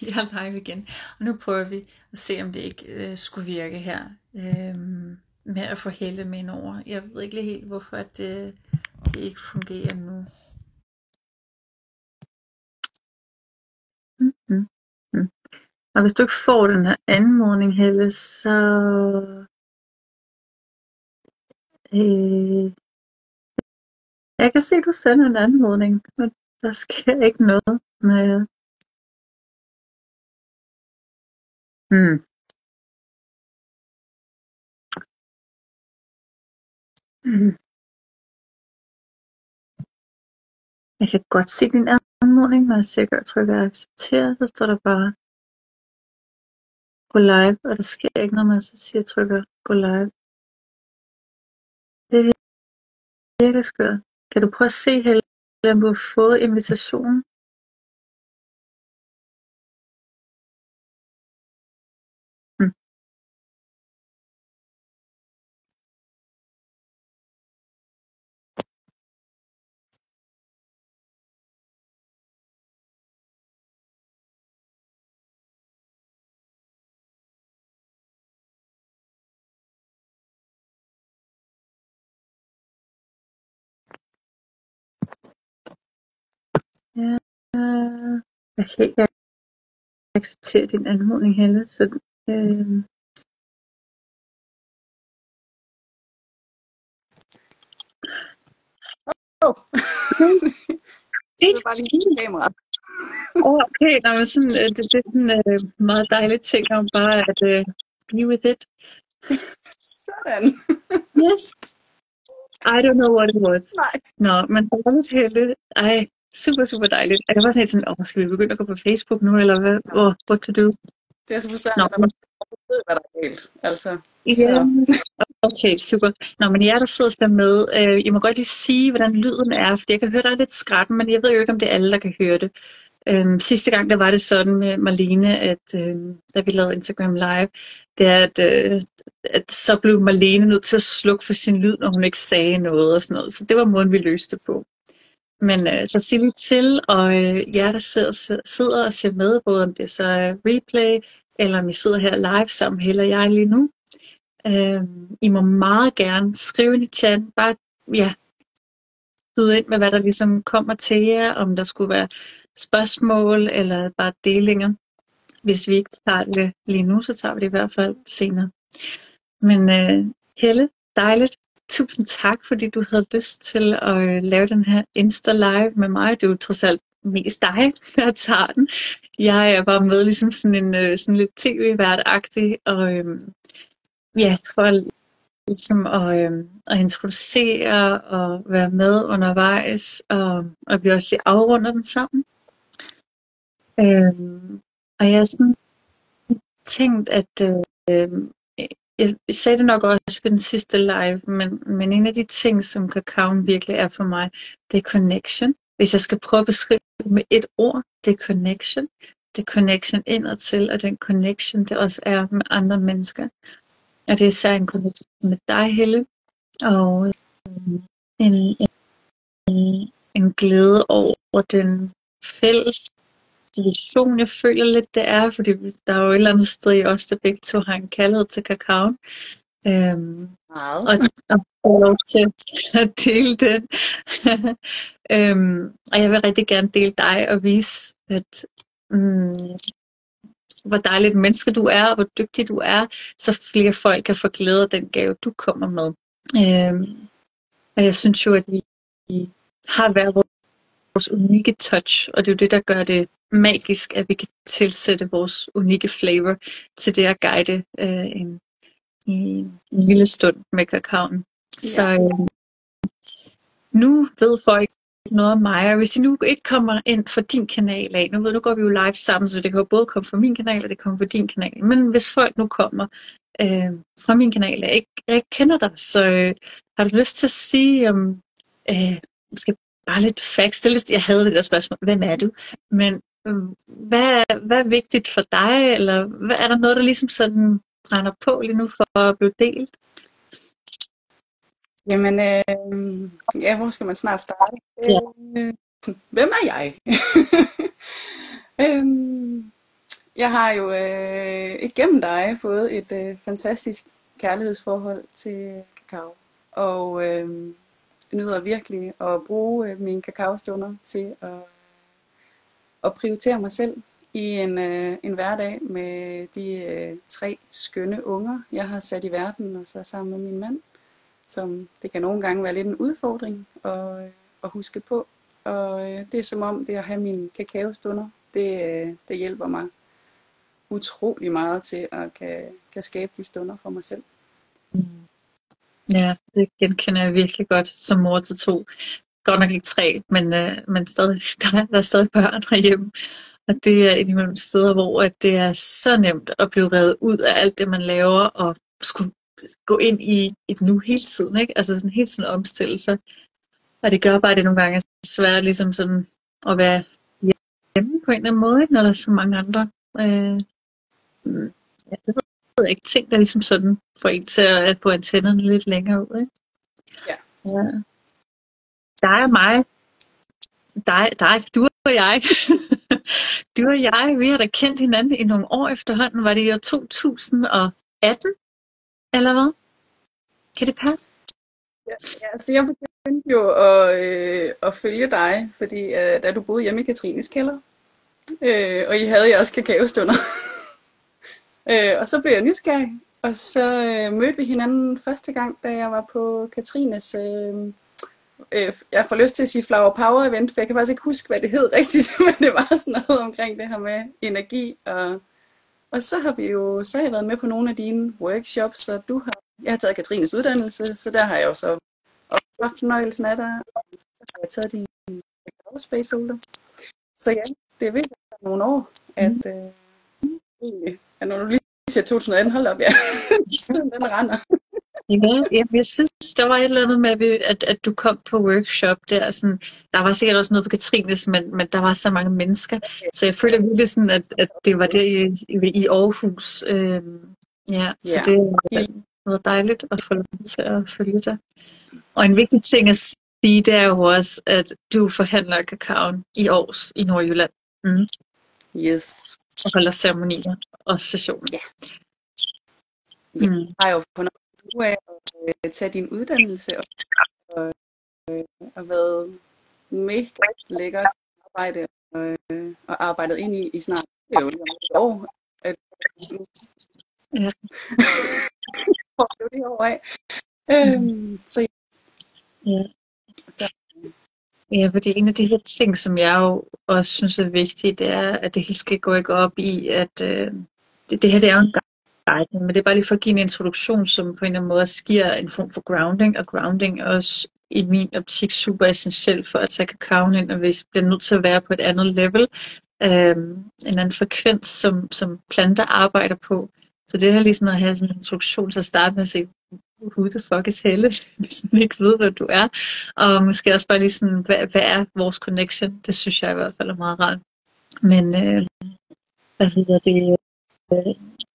Jeg er live igen. Og nu prøver vi at se, om det ikke skulle virke her. Med at få Helle med ind over. Jeg ved ikke helt, hvorfor at det ikke fungerer nu. Og hvis du ikke får den her anmodning, Helle, så... jeg kan se, at du sender en anmodning, men der sker ikke noget med... Jeg kan godt se din anmodning, når jeg sikkert trykker acceptere, så står der bare gå live, og der sker ikke noget, når jeg siger trykker gå live. Det er virkelig skørt. Kan du prøve at se, Helle, om du har fået invitationen? Ja, jeg kan ikke acceptere din anmodning, Helle, så Det er bare lige kamera. Okay, men sådan, det er sådan meget dejligt ting om bare at be with it. Sådan. Yes. I don't know what it was. Nej. Nå, men dejligt, Helle. Ej, super, super dejligt. Jeg var sådan lidt, skal vi begynde at gå på Facebook nu, eller hvad? What to do? Det er så frustrerende, når man ved, hvad der er galt. Altså, Okay, super. Nå, men jer, der sidder der med, I må godt lige sige, hvordan lyden er, for jeg kan høre, der er lidt skratten, men jeg ved jo ikke, om det er alle, der kan høre det. Sidste gang, der var det sådan med Marlene, at da vi lavede Instagram Live, det er, at så blev Marlene nødt til at slukke for sin lyd, når hun ikke sagde noget og sådan noget. Så det var måden, vi løste på. Men så siger vi til, og jer, der sidder og ser med, både om det er så replay, eller om I sidder her live sammen, Helle og jeg lige nu. I må meget gerne skrive i chatten, bare byde ind med, hvad der ligesom kommer til jer, om der skulle være spørgsmål eller bare delinger. Hvis vi ikke tager det lige nu, så tager vi det i hvert fald senere. Men Helle, dejligt. Tusind tak, fordi du havde lyst til at lave den her Insta-live med mig. Det er jo trods alt mest dig, der tager den. Jeg er bare med ligesom sådan lidt tv-vært-agtig, og for ligesom at introducere og være med undervejs, og vi også lige afrunder den sammen. Og jeg har sådan tænkt, at jeg sagde det nok også ved den sidste live, men en af de ting, som kakaoen virkelig er for mig, det er connection. Hvis jeg skal prøve at beskrive det med et ord, det er connection. Det er connection indadtil, og den connection, det også er med andre mennesker. Og det er især en connection med dig, Helle, og en glæde over den fælles situation, jeg føler lidt, det er, fordi der er jo et eller andet sted i os, der begge to har en kærlighed til kakaoen. Og få lov til at dele den. Og jeg vil rigtig gerne dele dig og vise, at hvor dejligt et menneske du er, og hvor dygtig du er, så flere folk kan få glæde af den gave, du kommer med. Og jeg synes jo, at vi har hver vores unikke touch, og det er jo det, der gør det magisk, at vi kan tilsætte vores unikke flavor til det at guide en lille stund med kakaoen. Ja. Så nu ved folk noget om mig, og hvis de nu ikke kommer ind fra din kanal af, nu går vi jo live sammen, så det kan jo både komme fra min kanal, og det kommer fra din kanal, men hvis folk nu kommer fra min kanal, og ikke kender dig, så har du lyst til at sige om, måske bare lidt facts, jeg havde det der spørgsmål, hvem er du? Men hvad er vigtigt for dig, eller hvad er der noget, der ligesom sådan brænder på lige nu for at blive delt? Jamen, hvor skal man snart starte? Hvem er jeg? Jeg har jo igennem dig fået et fantastisk kærlighedsforhold til kakao. Og nyder virkelig at bruge mine kakaostunder til at prioritere mig selv i en hverdag med de 3 skønne unger, jeg har sat i verden, og så sammen med min mand, som det kan nogle gange være lidt en udfordring at huske på. Og det er som om det at have mine kakaostunder, det hjælper mig utrolig meget til at kan skabe de stunder for mig selv. Ja, det genkender jeg virkelig godt som mor til 2. Godt nok ikke 3, men stadig, der er stadig børn herhjemme. Og det er indimellem steder, hvor at det er så nemt at blive revet ud af alt det, man laver, og skulle gå ind i et nu hele tiden, ikke? Altså sådan helt sådan omstille sig. Og det gør bare, at det nogle gange er svært ligesom sådan at være hjemme på en eller anden måde, ikke? Når der er så mange andre. Ja, det ved jeg ikke. Ting, der ligesom sådan får en til at få antennerne lidt længere ud, ikke? Ja. Dig og mig. Du og jeg. Du og jeg, vi har da kendt hinanden i nogle år efterhånden. Var det i år 2018? Eller hvad? Kan det passe? Ja, så jeg begyndte jo at følge dig, fordi da du boede hjemme i Katrines kælder, og I havde også kakaostunder. Og så blev jeg nysgerrig, og så mødte vi hinanden første gang, da jeg var på Katrines, jeg får lyst til at sige Flower Power event, for jeg kan faktisk ikke huske, hvad det hed rigtigt, men det var sådan noget omkring det her med energi, og så har jeg været med på nogle af dine workshops, og jeg har taget Katrines uddannelse, så der har jeg jo så også haft fornøjelsen af dig, og så har jeg taget din Space Holder. Så ja, det er virkelig nogle år, at når du lige siger 2018, hold op, ja, siden den render. Ja, jeg synes, der var et eller andet med, at du kom på workshop der. Sådan, der var sikkert også noget på Katrines, men der var så mange mennesker. Så jeg føler virkelig sådan, at det var der i Aarhus. Så det var dejligt at få lov til at følge dig. Og en vigtig ting at sige, det er jo også, at du forhandler kakaoen i Aarhus i Nordjylland. Yes. Og holder ceremonier og sessioner. Ja. Jeg har jo fundet ud af at tage din uddannelse og været mega lækkert arbejde og arbejdet ind i snart et år. Ja. Det år af. Så ja. Ja, fordi en af de her ting, som jeg jo også synes er vigtigt, det er, at det hele skal gå ikke op i, at det her det er jo en guide, men det er bare lige for at give en introduktion, som på en eller anden måde giver en form for grounding, og grounding er også i min optik super essentielt for at tage kakaoen ind, og vi bliver nødt til at være på et andet level, en anden frekvens, som planter arbejder på. Så det er lige sådan at have sådan en introduktion til at starte med at se, who the fuck is Helle, hvis man ikke ved, hvad du er. Og måske også bare lige sådan, hvad er vores connection? Det synes jeg i hvert fald er meget rart. Men hvad hedder det?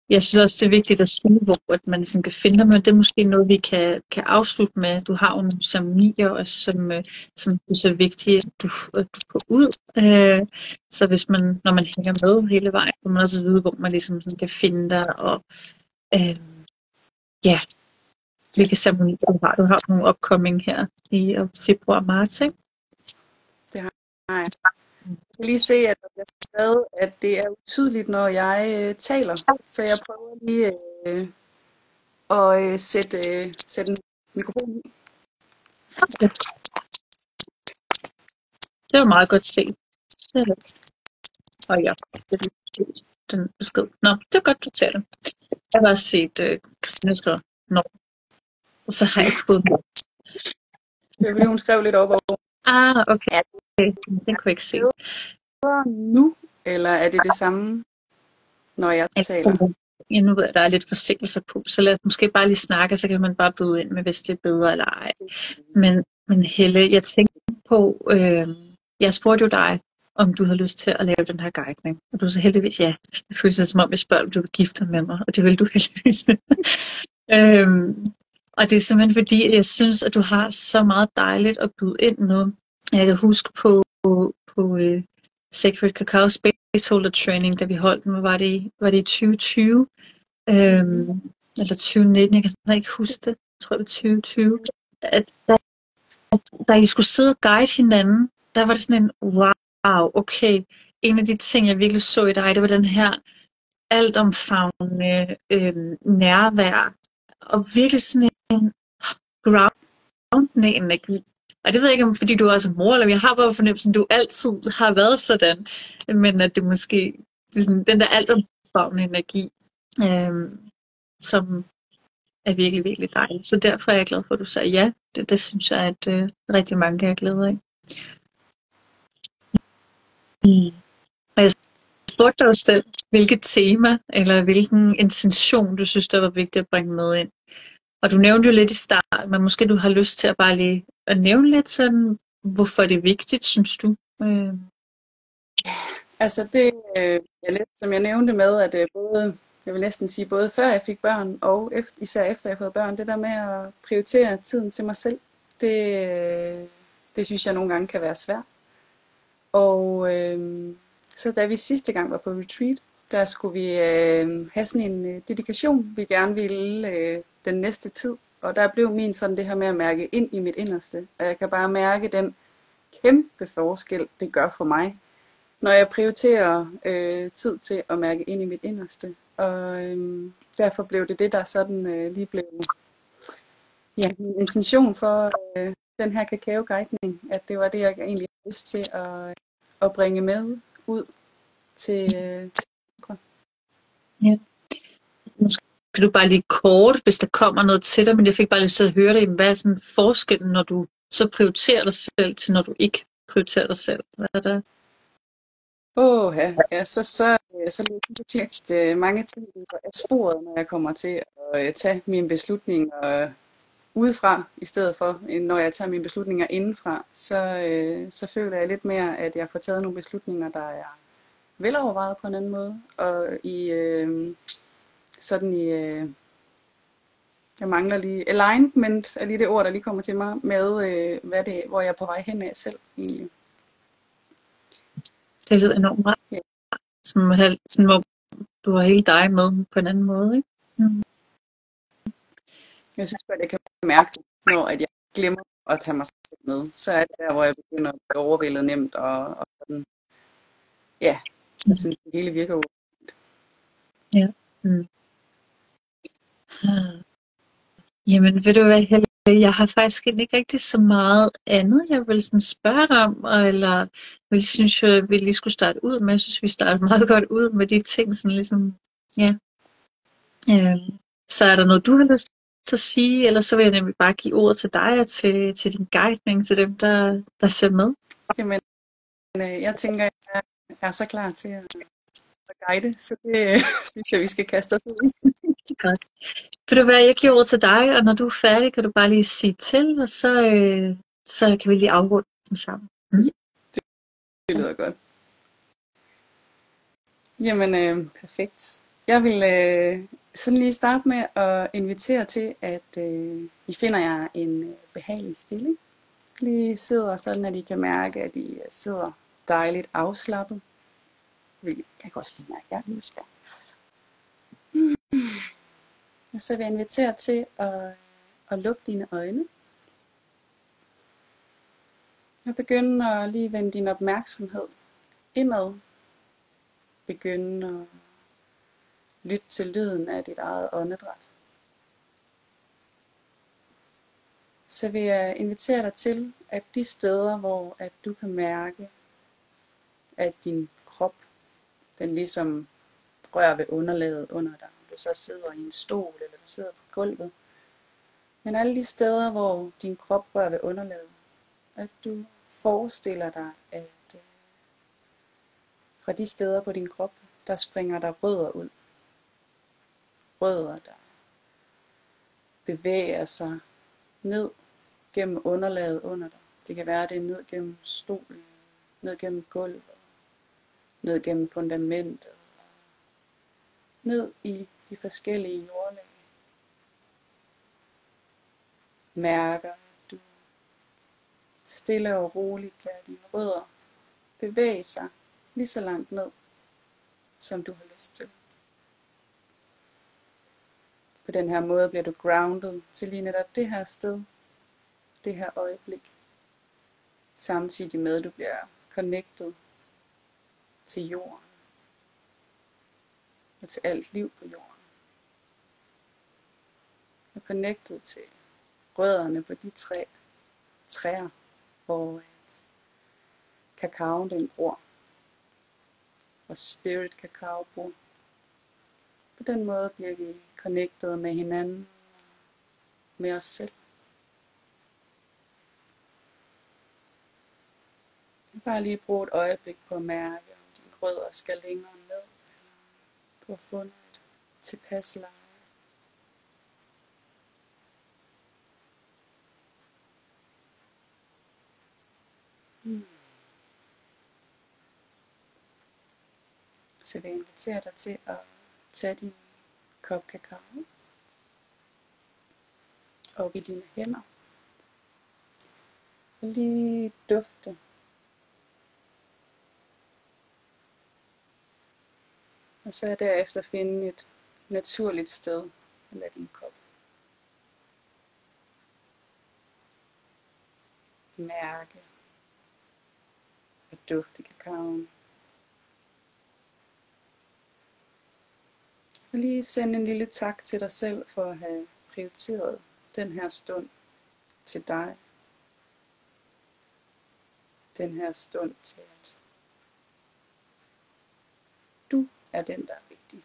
Jeg synes også, det er vigtigt at sige, hvor at man ligesom kan finde dem, men det er måske noget, vi kan afslutte med. Du har jo nogle ceremonier også, som er så vigtige, at du får ud. Så hvis når man hænger med hele vejen, kan man også vide, hvor man ligesom sådan kan finde dig. Og hvilke ceremonier du har. Du har nogle upcoming her i februar og marts, ikke? Det har jeg. Jeg kan lige se, at der bliver skrevet, at det er utydeligt, når jeg taler. Så jeg prøver lige at sætte en mikrofon i. Okay. Det var meget godt set. Og ja, den besked. Nå, det var godt, du tager det. Jeg har også set Christina skrive, nå. Og så har jeg ikke fået noget. Det er fordi, hun skrev lidt op over. Okay. Den kunne jeg ikke se. Nu, eller er det det samme, når jeg taler? Ja, nu ved jeg, der er lidt forsinkelser på, så lad os måske bare lige snakke, så kan man bare byde ind med, hvis det er bedre eller ej. Men Helle, jeg tænkte på, jeg spurgte jo dig, om du havde lyst til at lave den her guidning. Og du så heldigvis, ja, det føles som om, jeg spørger, om du vil gifte dig med mig, og det vil du heldigvis. Og det er simpelthen fordi, jeg synes, at du har så meget dejligt at byde ind med. Jeg kan huske på Sacred Cacao Space placeholder training, da vi holdt den, var det i 2020, eller 2019, jeg kan snart ikke huske det, jeg tror det var 2020, at da I skulle sidde og guide hinanden, der var det sådan en, wow, okay, en af de ting, jeg virkelig så i dig, det var den her altomfavnende nærvær, og virkelig sådan en groundende energi. Og det ved jeg ikke, om fordi du er også mor, eller jeg har bare fornemmelsen, at du altid har været sådan, men at det måske det er sådan, den der altomfavnende energi, som er virkelig, virkelig dejlig. Så derfor er jeg glad for, at du sagde ja. Det synes jeg, at rigtig mange kan have glæde af. Og jeg spurgte dig selv, hvilket tema eller hvilken intention, du synes, der var vigtigt at bringe med ind. Og du nævnte jo lidt i starten, men måske du har lyst til at bare lige at nævne lidt sådan, hvorfor det er vigtigt, synes du? Altså det, som jeg nævnte med, at både, jeg vil næsten sige, både før jeg fik børn, og især efter jeg fik børn, det der med at prioritere tiden til mig selv, det synes jeg nogle gange kan være svært. Og så da vi sidste gang var på retreat, der skulle vi have sådan en dedikation, vi gerne ville den næste tid. Og der blev min sådan det her med at mærke ind i mit inderste. Og jeg kan bare mærke den kæmpe forskel, det gør for mig, når jeg prioriterer tid til at mærke ind i mit inderste. Og derfor blev det, der sådan lige blev min intention for den her kakaoguidning, at det var det, jeg egentlig havde lyst til at bringe med ud til andre. Ja. Måske kan du bare lige kort, hvis der kommer noget til dig, men jeg fik bare lyst til at høre dig, hvad er sådan forskellen, når du så prioriterer dig selv, til når du ikke prioriterer dig selv? Hvad er det? Ja, så løber jeg mange ting af sporet, når jeg kommer til at tage mine beslutninger udefra, i stedet for, når jeg tager mine beslutninger indenfra, så føler jeg lidt mere, at jeg får taget nogle beslutninger, der er velovervejet på en anden måde, og jeg mangler lige alignment, er lige det ord, der lige kommer til mig, med hvor jeg er på vej hen af selv, egentlig. Det lyder enormt rart. Ja. Sådan, hvor du har hele dig med på en anden måde, ikke? Mm. Jeg synes godt, jeg kan mærke det, når at jeg glemmer at tage mig selv med. Så er det der, hvor jeg begynder at blive overvældet nemt, og sådan. Ja, jeg synes, det hele virker jo. Ja. Mm. Jamen, ved du hvad, Helle? Jeg har faktisk ikke rigtig så meget andet, jeg vil sådan spørge dig om, eller jeg synes, vi lige skulle starte ud med. Jeg synes, vi startede meget godt ud med de ting, sådan ligesom, ja. Så er der noget, du har lyst til at sige, eller så vil jeg nemlig bare give ordet til dig og til din guidning, til dem, der ser med. Jamen, jeg tænker, jeg er så klar til at guide, så det synes jeg, vi skal kaste os ud. Godt. Vil du være, jeg giver ordet til dig, og når du er færdig, kan du bare lige sige til, og så kan vi lige afrunde dem sammen. Mm. Ja, det lyder godt. Jamen, perfekt. Jeg vil sådan lige starte med at invitere til, at I finder jer en behagelig stilling. Lige sidder sådan, at I kan mærke, at I sidder dejligt afslappet. Jeg kan også lige mærke, at jeg lige skal. Og så vil jeg invitere til at lukke dine øjne. Og begynde at lige vende din opmærksomhed indad. Begynde at lytte til lyden af dit eget åndedræt. Så vil jeg invitere dig til, at de steder, hvor at du kan mærke, at din krop, den ligesom rører ved underlaget under dig. Du så sidder i en stol, eller du sidder på gulvet. Men alle de steder, hvor din krop rører ved underlaget, at du forestiller dig, at fra de steder på din krop, der springer der rødder ud. Rødder, der bevæger sig ned gennem underlaget under dig. Det kan være, at det er ned gennem stolen, ned gennem gulvet, ned gennem fundamentet, ned i de forskellige jordlag. Mærker, at du stille og roligt lader dine rødder bevæge sig lige så langt ned som du har lyst til. På den her måde bliver du grounded til lige netop det her sted, det her øjeblik, samtidig med at du bliver connected til jorden og til alt liv på jorden. Og connected til rødderne på de træer, hvor kakaoen den gror, og spirit kakao bor. På den måde bliver vi connected med hinanden, med os selv. Bare lige bruge et øjeblik på at mærke, om dine rødder skal længere ned, eller du har fundet et tilpas leje. Så jeg vil invitere dig til at tage din kop kakao op i dine hænder. Og lige dufte. Og så derefter finde et naturligt sted at lade din kop mærke og dufte kakaoen. Og lige sende en lille tak til dig selv for at have prioriteret den her stund til dig. Den her stund til at du er den, der er vigtig.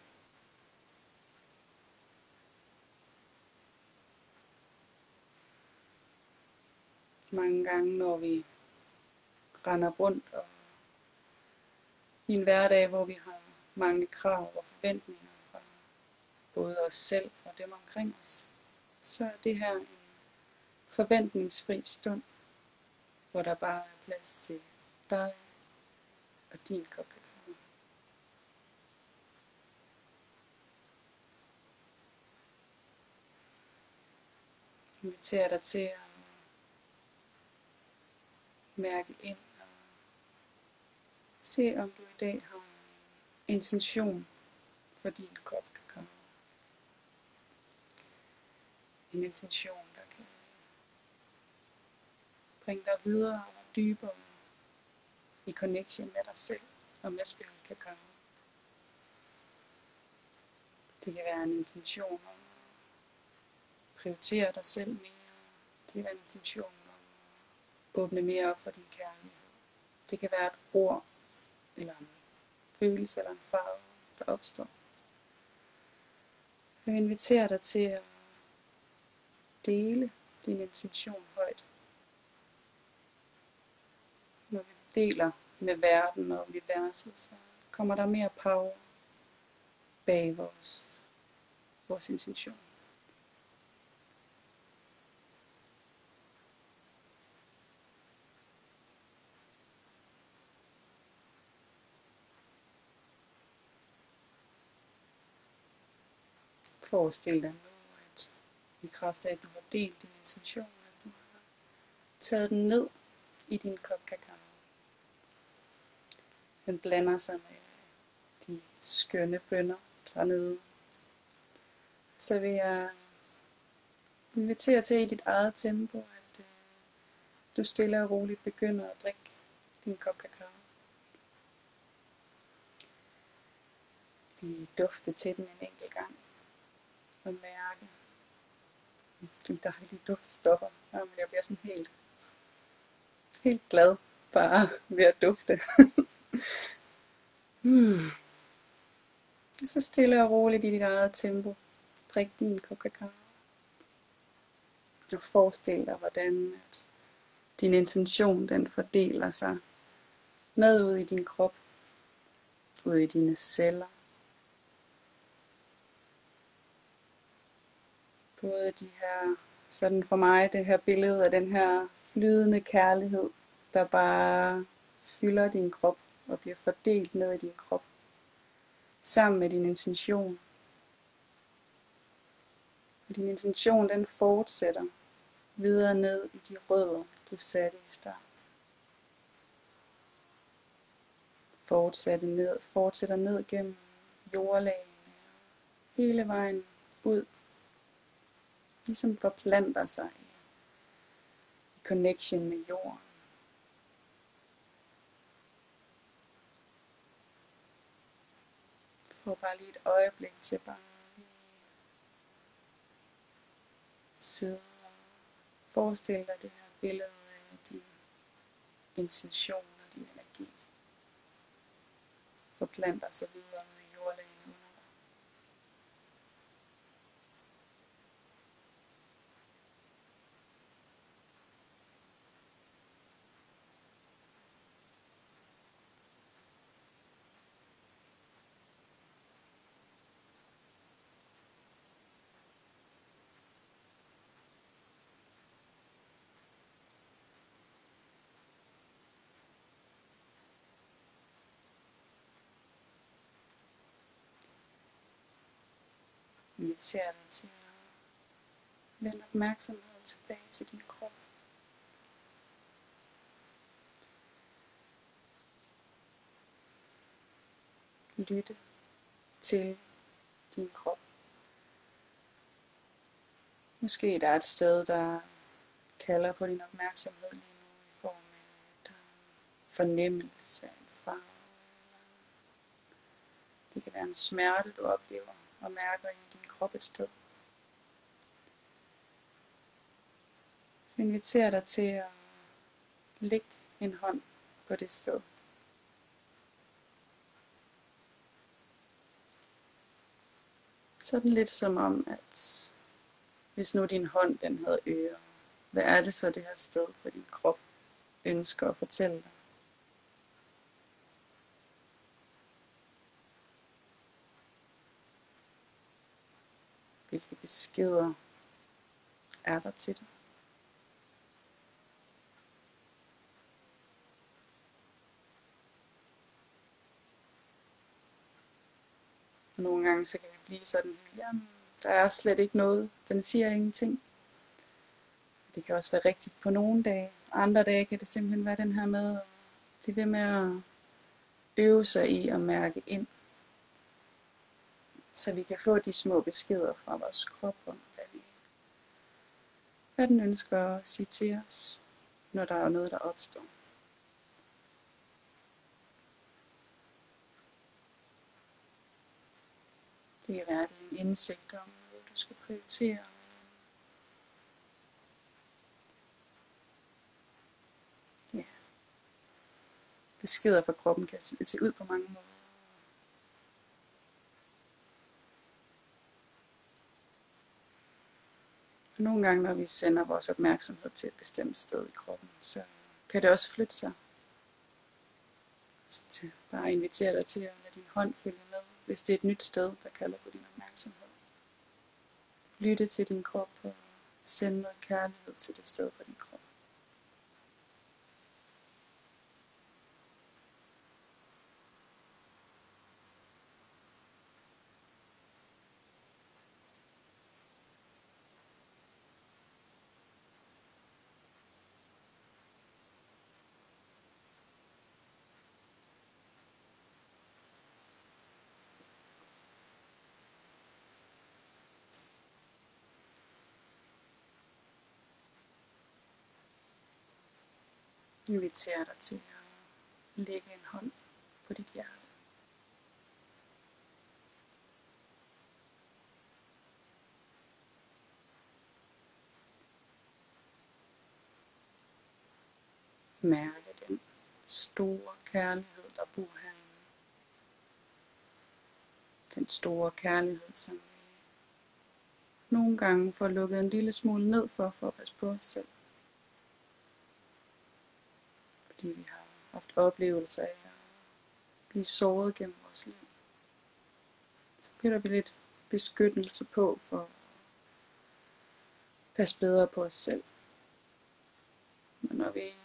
Mange gange, når vi render rundt og i en hverdag, hvor vi har mange krav og forventninger fra både os selv og dem omkring os, så er det her en forventningsfri stund, hvor der bare er plads til dig og din kop kakao. Jeg inviterer dig til at mærke ind og se, om du i dag har en intention for din kop kakao. En intention, der kan bringe dig videre og dybere i connection med dig selv og med spirit kakao. Det kan være en intention om at prioritere dig selv mere. Det kan være en intention om at åbne mere op for din kærlighed. Det kan være et ord, eller en følelse, eller en farve, der opstår. Jeg inviterer dig til at dele din intention højt. Når vi deler med verden og universet, så kommer der mere power bag vores intention. Forestil dig nu, at i kraft af, at du har delt din intention, at du har taget den ned i din kop kakao. Den blander sig med de skønne bønner dernede. Så vil jeg invitere til i dit eget tempo, at du stille og roligt begynder at drikke din kop kakao. Lige dufte til den en enkelt gang. Og mærke de dejlige duftstoffer. Jamen, jeg bliver sådan helt glad bare ved at dufte. Så stille og roligt i dit eget tempo. Drik din kop kakao. Og forestil dig, hvordan at din intention den fordeler sig med ud i din krop, ud i dine celler. Både de her, sådan for mig, det her billede af den her flydende kærlighed, der bare fylder din krop og bliver fordelt ned i din krop, sammen med din intention. Og din intention, den fortsætter videre ned i de rødder, du satte i start. Fortsætter ned gennem jordlagene, hele vejen ud, ligesom forplanter sig i connection med jorden. Få bare lige et øjeblik til bare lige sidde og forestille dig det her billede af din intention og din energi forplanter sig videre i jordlagene under dig. Inviter dig til at vende opmærksomheden tilbage til din krop. Lytte til din krop. Måske der er et sted, der kalder på din opmærksomhed lige nu i form af en fornemmelse af en farve. Det kan være en smerte, du oplever og mærker i din krop et sted. Så inviterer dig til at lægge en hånd på det sted. Sådan lidt som om, at hvis nu din hånd den havde ører, hvad er det så det her sted på din krop ønsker at fortælle dig? Hvilke beskeder er der til dig? Nogle gange så kan det blive sådan, jamen, der er slet ikke noget, den siger ingenting. Det kan også være rigtigt på nogle dage. Andre dage kan det simpelthen være den her med at blive ved med at øve sig i at mærke ind. Så vi kan få de små beskeder fra vores krop om, hvad den ønsker at sige til os, når der er noget, der opstår. Det kan være, at det er en indsigt om noget, du skal prioritere. Ja. Beskeder fra kroppen kan se ud på mange måder. Og nogle gange, når vi sender vores opmærksomhed til et bestemt sted i kroppen, så kan det også flytte sig. Så bare invitere dig til at lade din hånd følge med, hvis det er et nyt sted, der kalder på din opmærksomhed. Lytte til din krop og sende noget kærlighed til det sted på din krop. Inviterer dig til at lægge en hånd på dit hjerte. Mærke den store kærlighed, der bor herinde. Den store kærlighed, som vi nogle gange får lukket en lille smule ned for at passe på os selv. Fordi vi har haft oplevelser af at blive såret gennem vores liv. Så bytter vi lidt beskyttelse på for at passe bedre på os selv. Men når vi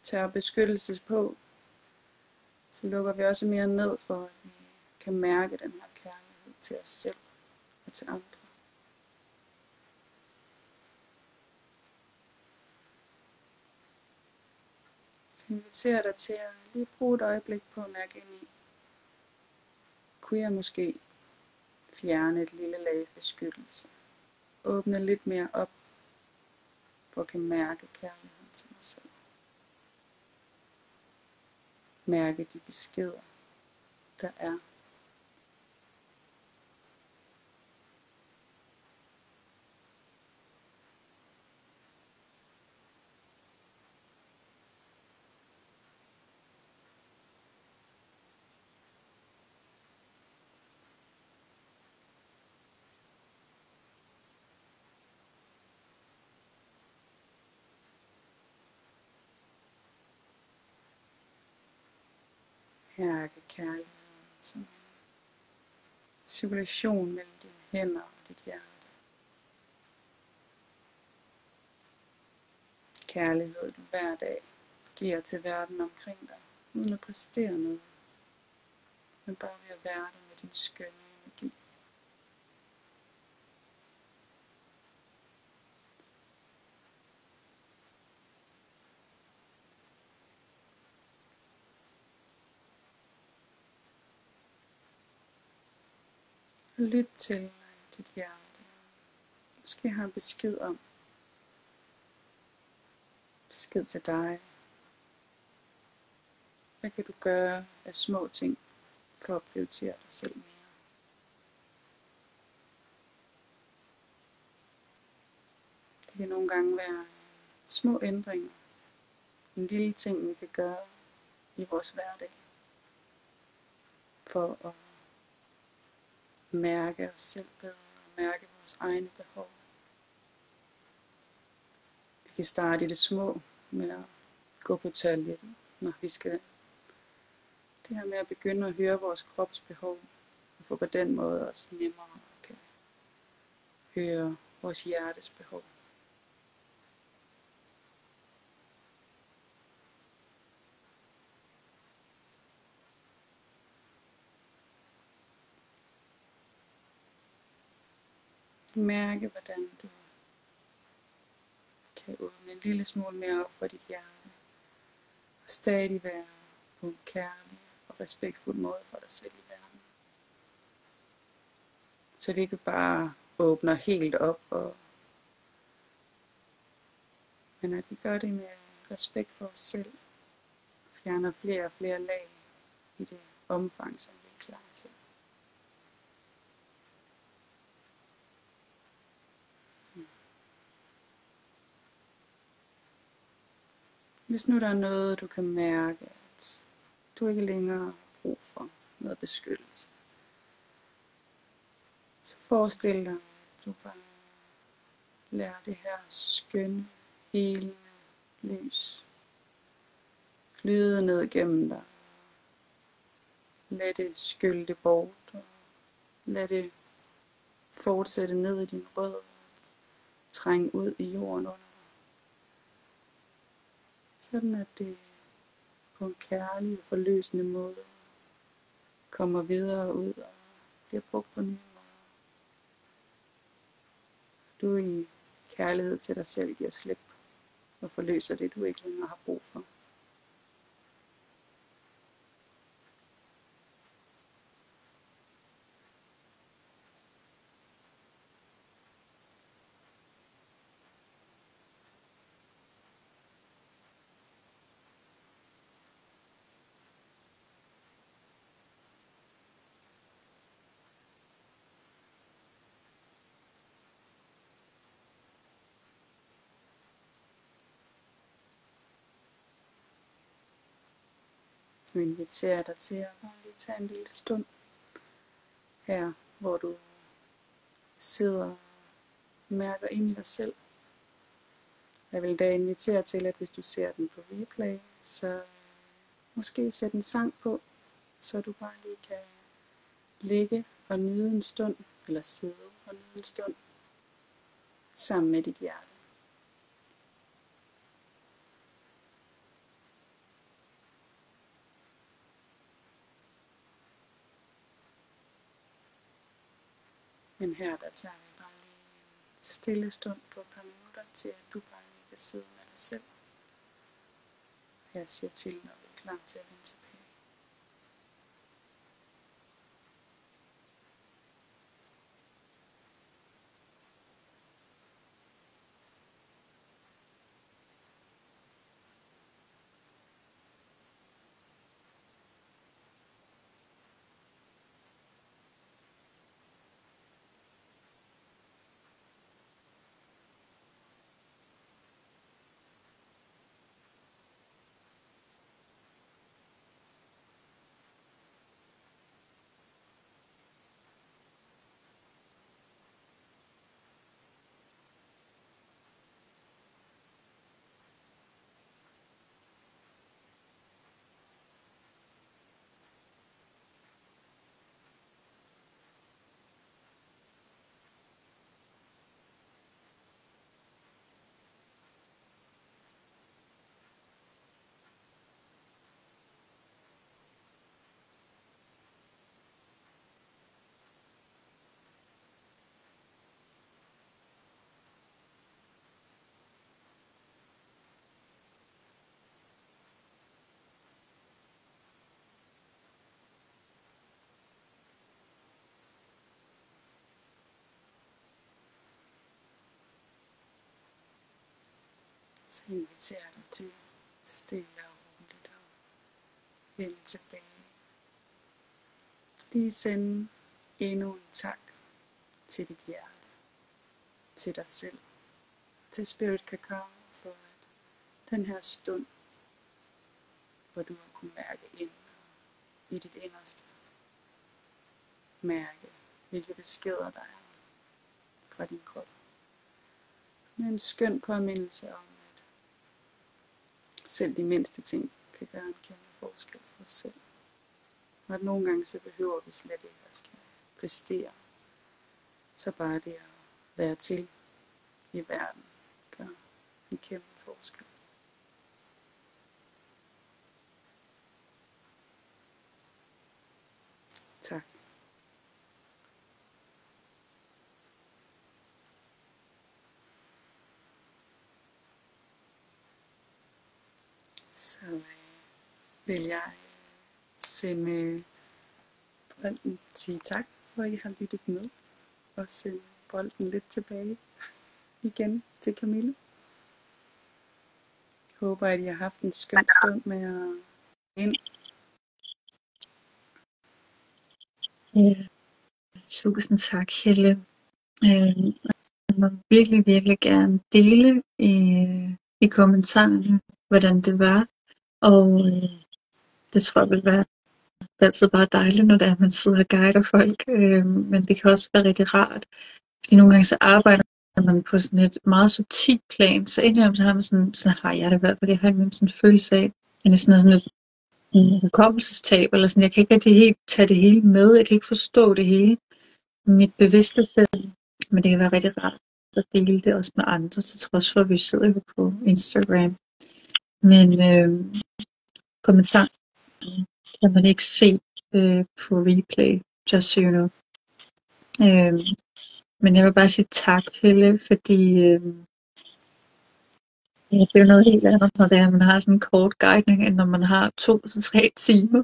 tager beskyttelse på, så lukker vi også mere ned for, at vi kan mærke den her kærlighed til os selv og til andre. Så inviterer dig til at lige bruge et øjeblik på at mærke ind i, kunne jeg måske fjerne et lille lag beskyttelse. Åbne lidt mere op, for at kan mærke kærligheden til mig selv. Mærke de beskeder, der er. Mærke kærligheden som en cirkulation mellem dine hænder og dit hjerte. Kærlighed du hver dag giver til verden omkring dig, uden at præstere noget, men bare ved at være der med din skønne energi. Lyt til dit hjerte. Måske har en besked til dig. Hvad kan du gøre af små ting for at prioritere dig selv mere? Det kan nogle gange være små ændringer. En lille ting vi kan gøre i vores hverdag. For at mærke os selv bedre og mærke vores egne behov. Vi kan starte i det små med at gå på toilettet, når vi skal. Det her med at begynde at høre vores kropsbehov, og få på den måde også nemmere at kan høre vores hjertes behov. Mærke, hvordan du kan åbne en lille smule mere op for dit hjerte, og stadig være på en kærlig og respektfuld måde for dig selv i verden. Så vi ikke bare åbner helt op, men at vi gør det med respekt for os selv, fjerner flere og flere lag i det omfang, som vi er klar til. Hvis nu der er noget, du kan mærke, at du ikke længere har brug for noget beskyttelse, så forestil dig, at du bare lader det her skønne, helende lys flyde ned gennem dig. Lad det skylle det bort, og lad det fortsætte ned i din rød, trænge ud i jorden under dig. Sådan at det på en kærlig og forløsende måde kommer videre ud og bliver brugt på nye måder. Du i kærlighed til dig selv giver slip og forløser det, du ikke længere har brug for. Jeg inviterer dig til at bare lige tage en lille stund her, hvor du sidder og mærker ind i dig selv. Jeg vil da invitere til, at hvis du ser den på replay, så måske sætte en sang på, så du bare lige kan ligge og nyde en stund, eller sidde og nyde en stund, sammen med dit hjerte. Men her der tager vi bare lige en stille stund på et par minutter, til at du bare lige kan sidde med dig selv. Jeg siger til, når vi er klar til at vende tilbage. Så inviterer du til stille og roligt at vende tilbage. Lige sende endnu en tak til dit hjerte, til dig selv, til Spirit Kakao for at den her stund, hvor du har kunnet mærke ind i dit inderste, mærke hvilke beskeder der er fra din krop. Med en skøn påmindelse om, at selv de mindste ting kan gøre en kæmpe forskel for os selv. Og at nogle gange så behøver vi slet ikke at skal præstere. Så bare det at være til i verden gør en kæmpe forskel. Tak. Så vil jeg sende bolden, sige tak for at I har lyttet med, og sende bolden lidt tilbage igen til Camille. Håber at I har haft en skøn stund med at ind. Ja, tusind tak, Helle. Jeg må virkelig gerne dele i kommentarerne, hvordan det var, og det tror jeg vil være altid bare dejligt, når det er, man sidder og guider folk, men det kan også være rigtig rart, fordi nogle gange så arbejder man på sådan et meget subtilt plan, så indimellem så har man sådan har jeg det i hvert fald, jeg har sådan en følelse af, at det sådan lidt hukommelsestab, eller sådan, jeg kan ikke rigtig helt tage det hele med, jeg kan ikke forstå det hele, mit bevidste selv, men det kan være rigtig rart at dele det også med andre, til trods for, at vi sidder jo på Instagram. Men kommentar kan man ikke se på replay, just so you know. Men jeg vil bare sige tak, Helle, fordi det er jo noget helt andet, når det er, at man har sådan en kort guidning, end når man har 2 til 3 timer.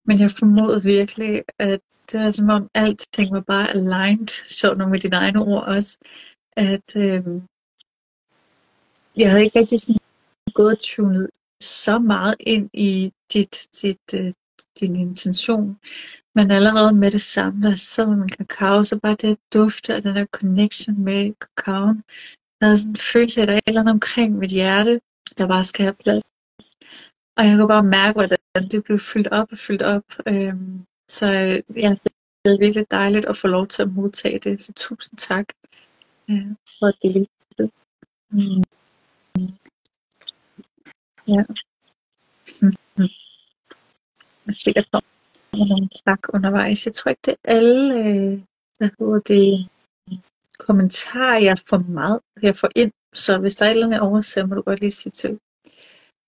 Men jeg formodede virkelig, at det er som om alting var bare aligned, sjovt nok med dine egne ord også, at jeg havde ikke rigtig sådan gået og tunet så meget ind i din intention, men allerede med det samme, der sad med kakao, så bare det dufte og den der connection med kakaoen, jeg havde sådan en følelse af, at der er et eller andet omkring mit hjerte, der bare skal have plads. Og jeg kunne bare mærke, hvordan det blev fyldt op og fyldt op. Så ja, det er virkelig dejligt at få lov til at modtage det. Så tusind tak for at dele det. Ja. Jeg sikkert kommer nogle tak undervejs. Jeg tror ikke, det er alle kommentarer, jeg får ind. Så hvis der er et eller andet overser, må du godt lige sige til.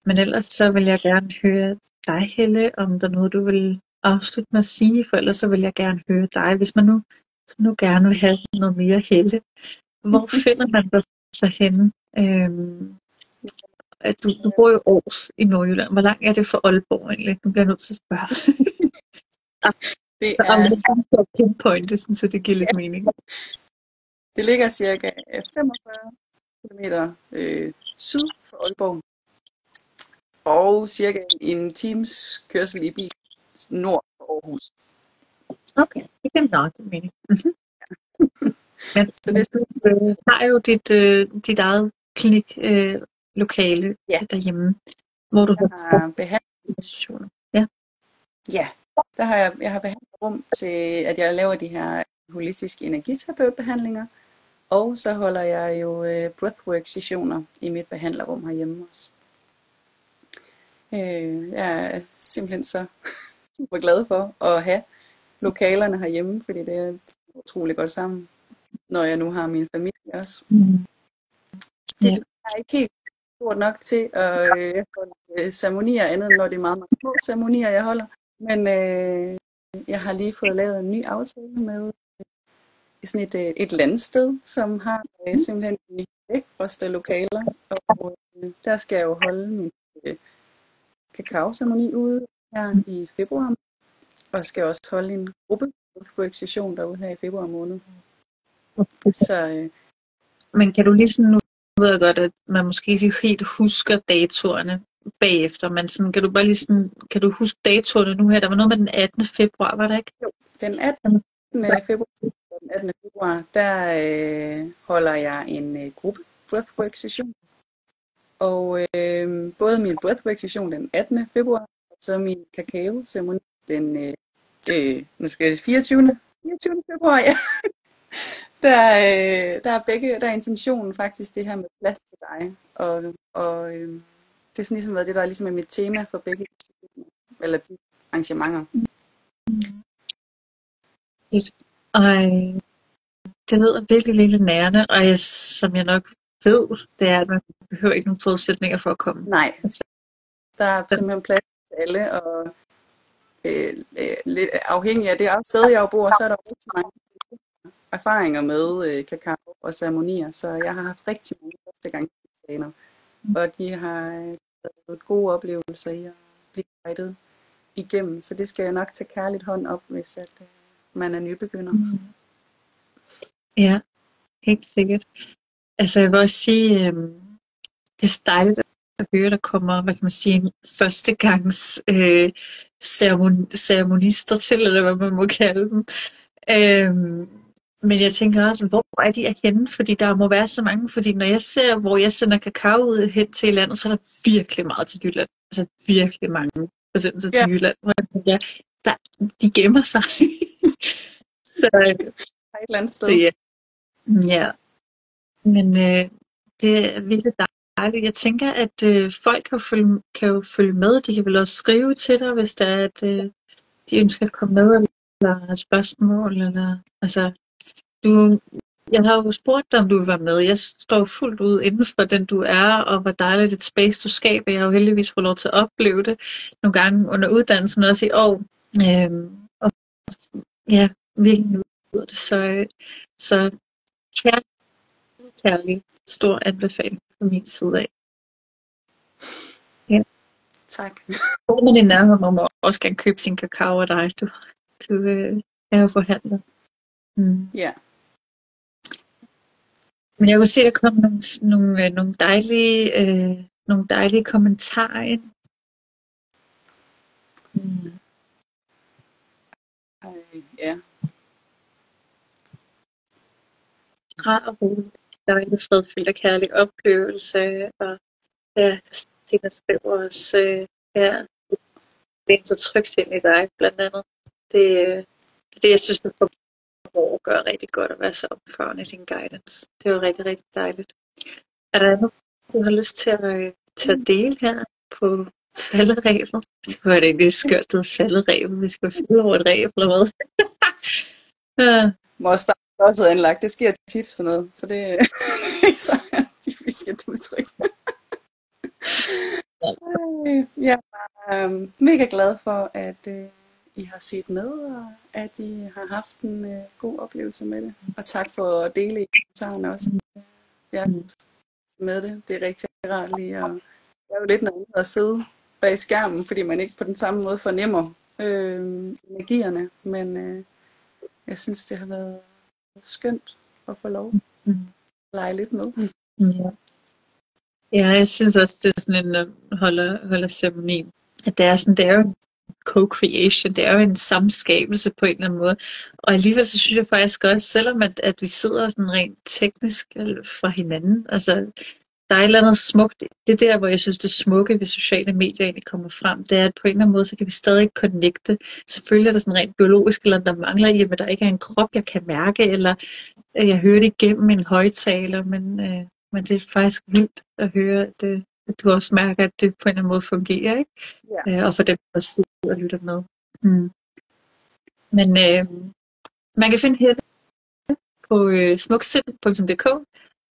Men ellers så vil jeg gerne høre dig, Helle, om der er noget, du vil afslutte med at sige, for ellers så vil jeg gerne høre dig, hvis man nu gerne vil have noget mere, Helle. Hvor finder man dig så henne? At du bor jo Aars i Nordjylland. Hvor langt er det fra Aalborg egentlig? Nu bliver jeg nødt til at spørge. Det er pinpointe, så det giver lidt mening. Det ligger cirka 45 km syd for Aalborg. Og cirka en times kørsel i bil nord for Aarhus. Okay, det kan nok mening. Ja, så det har jo dit eget klinik lokale derhjemme, hvor du har behandling. Ja. Ja, der har jeg har behandlingsrum til, at jeg laver de her holistiske energiterapeutbehandlinger, og så holder jeg jo breathwork-sessioner i mit behandlerrum herhjemme også. Jeg er simpelthen så super glad for at have lokalerne herhjemme, fordi det er utrolig godt sammen, når jeg nu har min familie også. Det er ikke helt stort nok til at holde ceremonier andet, når det er meget, meget små ceremonier, jeg holder. Men jeg har lige fået lavet en ny aftale med sådan et landsted, som har simpelthen de lækreste lokaler. Og der skal jeg jo holde min kakaoceremoni ude her i februar. Og skal også holde en gruppe-session derude her i februar måned. Så, men kan du lige sådan, nu ved jeg godt, at man måske ikke helt husker datorerne bagefter, men sådan, kan du bare lige sådan, kan du huske datorerne nu her? Der var noget med den 18. februar, var der ikke? Jo, den 18. februar, den 18. februar, der holder jeg en gruppe breathwork-session. Og både min breathwork-session den 18. februar, og så min kakao-ceremoni den nu skal jeg 24. februar, ja. Der er intentionen faktisk det her med plads til dig. Og det er sådan ligesom været det, der ligesom er mit tema for begge eller de arrangementer. Ej, det lyder virkelig, virkelig nærende, og som jeg nok ved, det er, at man behøver ikke nogen forudsætninger for at komme. Nej, der er simpelthen plads til alle, og lidt afhængig af det sted, jeg bor, så er der rigtig mange erfaringer med kakao og ceremonier, så jeg har haft rigtig mange førstegangsdeltagere, og de har været gode oplevelser i at blive guidet igennem, så det skal jeg nok tage kærligt hånd op, hvis at man er nybegynder. Ja, helt sikkert. Altså jeg vil også sige, det er dejligt at høre, der kommer, hvad kan man sige, en førstegangs ceremonister til, eller hvad man må kalde dem. Men jeg tænker også, hvor er de henne? Fordi der må være så mange, fordi når jeg ser, hvor jeg sender kakao ud hen til landet, så er der virkelig meget til Jylland. Altså virkelig mange forsendelser til Jylland. Hvor jeg tænker, de gemmer sig. Så et eller andet sted. Ja. Men det er virkelig dejligt. Jeg tænker, at folk kan jo følge med. De kan vel også skrive til dig, hvis der er, at de ønsker at komme med, eller har spørgsmål. Eller, altså, jeg har jo spurgt dig, om du vil være med. Jeg står fuldt ud inden for den, du er, og hvor dejligt et space, du skaber. Jeg har jo heldigvis fået lov til at opleve det nogle gange under uddannelsen, også i år. Og ja, virkelig nyder det. Så kærlig, stor anbefaling fra min side af. Ja. Tak. Hvor man i nærheden må også gerne købe sin kakao af dig. Du er jo forhandler. Ja. Men jeg kunne se, at der kom nogle dejlige kommentarer ind. Ja. Rar og roligt, dejlig, fredfyldt og kærlig oplevelse. Og ja, Christina skriver også, det er så trygt ind i dig, blandt andet. Det er det, jeg synes, at hvor gør rigtig godt at være så opførende i din guidance. Det var rigtig, rigtig dejligt. Er der noget, du har lyst til at dele her på falderæbet? Det var det egentlig skørt, det hedder falderæbet. Vi skal falde over et ræb, eller hvad? Vores start er også anlagt. Det sker tit sådan noget. Så det er ikke så typisk et udtryk. Jeg er mega glad for, at I har set med, og at I har haft en god oplevelse med det. Og tak for at dele i kommentarerne også. Ja, med det. Det er rigtig rart lige at... Det er jo lidt noget andet at sidde bag skærmen, fordi man ikke på den samme måde fornemmer energierne. Men jeg synes, det har været skønt at få lov at lege lidt med. Ja, jeg synes også, det er sådan en holder ceremoni. At det er jo en co-creation, det er jo en samskabelse på en eller anden måde. Og alligevel så synes jeg faktisk også, selvom at vi sidder sådan rent teknisk fra hinanden, altså der er et eller andet smukt. Det er der, hvor jeg synes, det smukke ved sociale medier egentlig kommer frem. Det er, at på en eller anden måde, så kan vi stadig connecte. Selvfølgelig er der sådan rent biologisk, eller der mangler i, at der ikke er en krop, jeg kan mærke, eller jeg hører det igennem en højtaler, men det er faktisk vildt at høre, at du også mærker, at det på en eller anden måde fungerer, ikke? Ja. Og for dem, der sidder og lytter med. Men man kan finde Helle på smuksind.dk,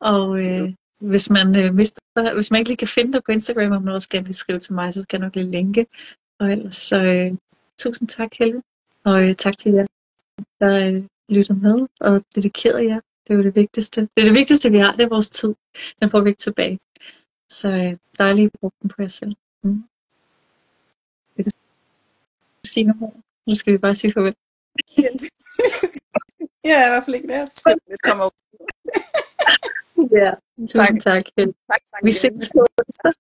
og hvis man ikke lige kan finde dig på Instagram, og man også gerne vil skrive til mig, så skal jeg nok lige linke. Og ellers så tusind tak, Helle, og tak til jer, der lytter med og dedikerede jer. Det er jo det vigtigste. Det er det vigtigste, vi har, det er vores tid. Den får vi ikke tilbage. Så dejligt at bruge den på jer selv. Vil du sige noget mere? Eller skal vi bare sige farvel? Ja, i hvert fald ikke det. Jeg tror, det kommer Ja, tusind tak. Tak, tak Vi igen. ses på onsdag.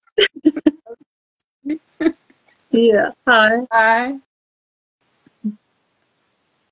Ja, hej. Hej.